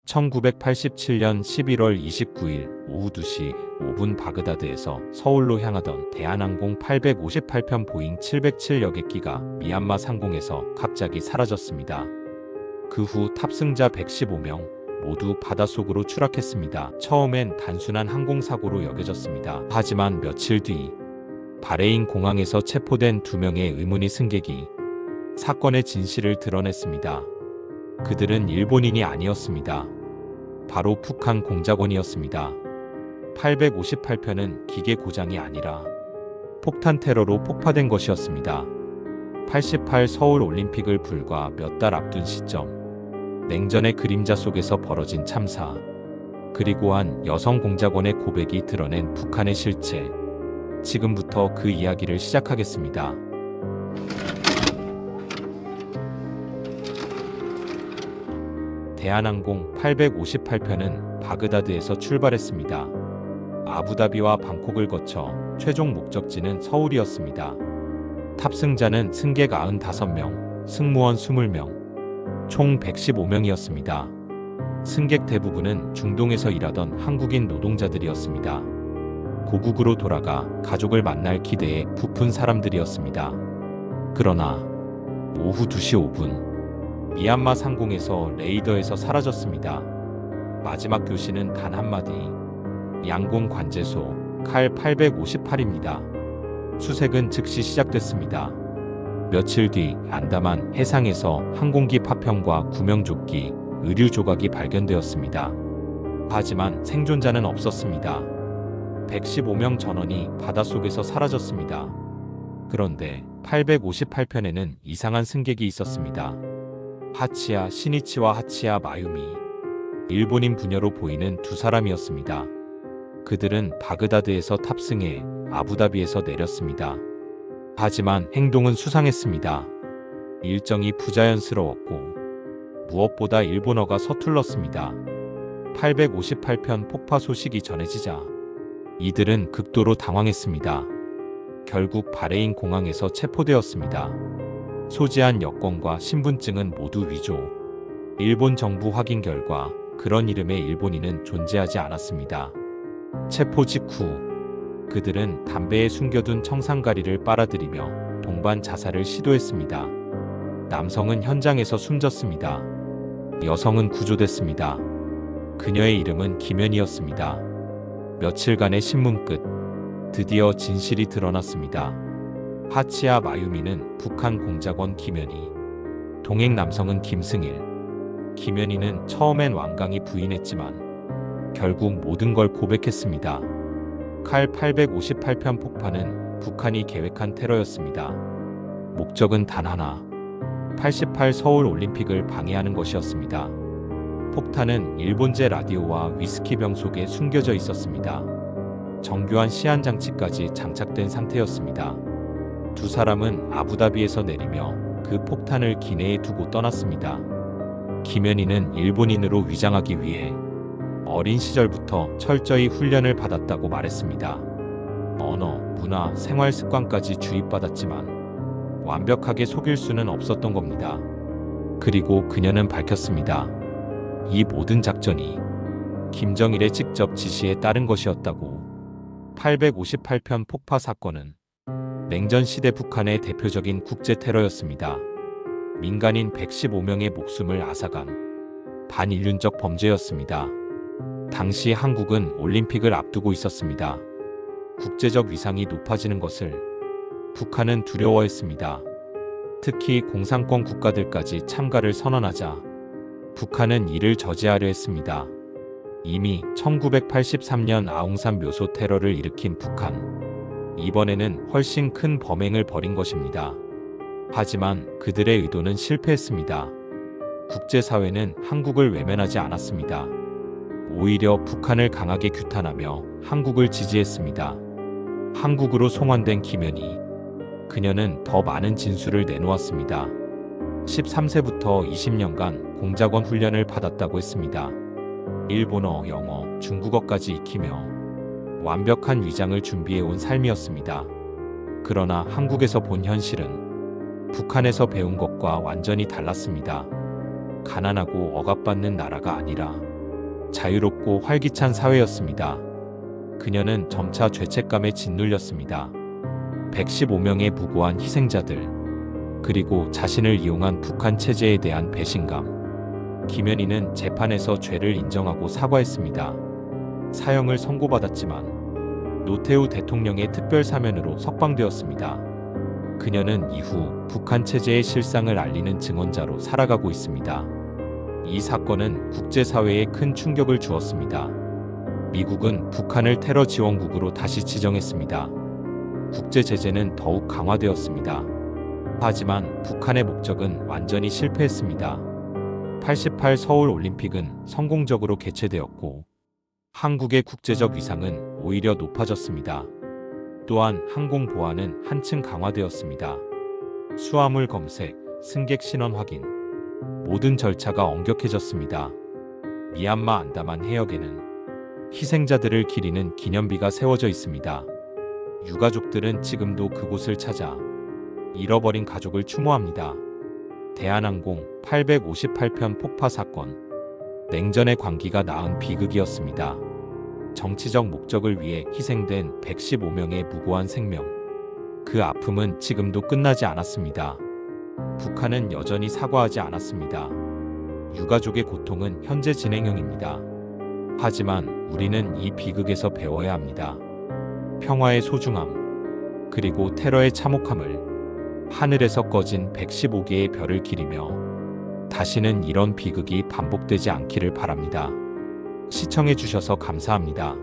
1987년 11월 29일 오후 2시 5분 바그다드에서 서울로 향하던 대한항공 858편 보잉 707 여객기가 미얀마 상공에서 갑자기 사라졌습니다. 그 후 탑승자 115명 모두 바닷속으로 추락했습니다. 처음엔 단순한 항공사고로 여겨졌습니다. 하지만 며칠 뒤 바레인 공항에서 체포된 2명의 의문의 승객이 사건의 진실을 드러냈습니다. 그들은 일본인이 아니었습니다. 바로 북한 공작원이었습니다. 858편은 기계 고장이 아니라 폭탄 테러로 폭파된 것이었습니다. 88 서울 올림픽을 불과 몇 달 앞둔 시점, 냉전의 그림자 속에서 벌어진 참사, 그리고 한 여성 공작원의 고백이 드러낸 북한의 실체. 지금부터 그 이야기를 시작하겠습니다. 대한항공 858편은 바그다드에서 출발했습니다. 아부다비와 방콕을 거쳐 최종 목적지는 서울이었습니다. 탑승자는 승객 95명, 승무원 20명, 총 115명이었습니다. 승객 대부분은 중동에서 일하던 한국인 노동자들이었습니다. 고국으로 돌아가 가족을 만날 기대에 부푼 사람들이었습니다. 그러나 오후 2시 5분 미얀마 상공에서 레이더에서 사라졌습니다. 마지막 교시는 단 한마디. 양곤 관제소 칼 858입니다. 수색은 즉시 시작됐습니다. 며칠 뒤 안다만 해상에서 항공기 파편과 구명조끼, 의류 조각이 발견되었습니다. 하지만 생존자는 없었습니다. 115명 전원이 바닷속에서 사라졌습니다. 그런데 858편에는 이상한 승객이 있었습니다. 하치야 시니치와 하치야 마유미, 일본인 부녀로 보이는 두 사람이었습니다. 그들은 바그다드에서 탑승해 아부다비에서 내렸습니다. 하지만 행동은 수상했습니다. 일정이 부자연스러웠고 무엇보다 일본어가 서툴렀습니다. 858편 폭파 소식이 전해지자 이들은 극도로 당황했습니다. 결국 바레인 공항에서 체포되었습니다. 소지한 여권과 신분증은 모두 위조. 일본 정부 확인 결과 그런 이름의 일본인은 존재하지 않았습니다. 체포 직후 그들은 담배에 숨겨둔 청산가리를 빨아들이며 동반 자살을 시도했습니다. 남성은 현장에서 숨졌습니다. 여성은 구조됐습니다. 그녀의 이름은 김연이었습니다. 며칠간의 신문 끝 드디어 진실이 드러났습니다. 하치야 마유미는 북한 공작원 김연희, 동행 남성은 김승일. 김연희는 처음엔 완강히 부인했지만 결국 모든 걸 고백했습니다. 칼 858편 폭파는 북한이 계획한 테러였습니다. 목적은 단 하나, 88 서울 올림픽을 방해하는 것이었습니다. 폭탄은 일본제 라디오와 위스키병 속에 숨겨져 있었습니다. 정교한 시한 장치까지 장착된 상태였습니다. 두 사람은 아부다비에서 내리며 그 폭탄을 기내에 두고 떠났습니다. 김연희는 일본인으로 위장하기 위해 어린 시절부터 철저히 훈련을 받았다고 말했습니다. 언어, 문화, 생활 습관까지 주입받았지만 완벽하게 속일 수는 없었던 겁니다. 그리고 그녀는 밝혔습니다. 이 모든 작전이 김정일의 직접 지시에 따른 것이었다고. 858편 폭파 사건은 냉전 시대 북한의 대표적인 국제 테러였습니다. 민간인 115명의 목숨을 앗아간 반인륜적 범죄였습니다. 당시 한국은 올림픽을 앞두고 있었습니다. 국제적 위상이 높아지는 것을 북한은 두려워했습니다. 특히 공산권 국가들까지 참가를 선언하자 북한은 이를 저지하려 했습니다. 이미 1983년 아웅산 묘소 테러를 일으킨 북한. 이번에는 훨씬 큰 범행을 벌인 것입니다. 하지만 그들의 의도는 실패했습니다. 국제사회는 한국을 외면하지 않았습니다. 오히려 북한을 강하게 규탄하며 한국을 지지했습니다. 한국으로 송환된 김연희. 그녀는 더 많은 진술을 내놓았습니다. 13세부터 20년간 공작원 훈련을 받았다고 했습니다. 일본어, 영어, 중국어까지 익히며 완벽한 위장을 준비해온 삶이었습니다. 그러나 한국에서 본 현실은 북한에서 배운 것과 완전히 달랐습니다. 가난하고 억압받는 나라가 아니라 자유롭고 활기찬 사회였습니다. 그녀는 점차 죄책감에 짓눌렸습니다. 115명의 무고한 희생자들, 그리고 자신을 이용한 북한 체제에 대한 배신감. 김연희는 재판에서 죄를 인정하고 사과했습니다. 사형을 선고받았지만 노태우 대통령의 특별 사면으로 석방되었습니다. 그녀는 이후 북한 체제의 실상을 알리는 증언자로 살아가고 있습니다. 이 사건은 국제사회에 큰 충격을 주었습니다. 미국은 북한을 테러 지원국으로 다시 지정했습니다. 국제 제재는 더욱 강화되었습니다. 하지만 북한의 목적은 완전히 실패했습니다. 88 서울 올림픽은 성공적으로 개최되었고 한국의 국제적 위상은 오히려 높아졌습니다. 또한 항공 보안은 한층 강화되었습니다. 수화물 검색, 승객 신원 확인, 모든 절차가 엄격해졌습니다. 미얀마 안다만 해역에는 희생자들을 기리는 기념비가 세워져 있습니다. 유가족들은 지금도 그곳을 찾아 잃어버린 가족을 추모합니다. 대한항공 858편 폭파 사건. 냉전의 광기가 낳은 비극이었습니다. 정치적 목적을 위해 희생된 115명의 무고한 생명. 그 아픔은 지금도 끝나지 않았습니다. 북한은 여전히 사과하지 않았습니다. 유가족의 고통은 현재 진행형입니다. 하지만 우리는 이 비극에서 배워야 합니다. 평화의 소중함, 그리고 테러의 참혹함을. 하늘에서 꺼진 115개의 별을 기리며 다시는 이런 비극이 반복되지 않기를 바랍니다. 시청해주셔서 감사합니다.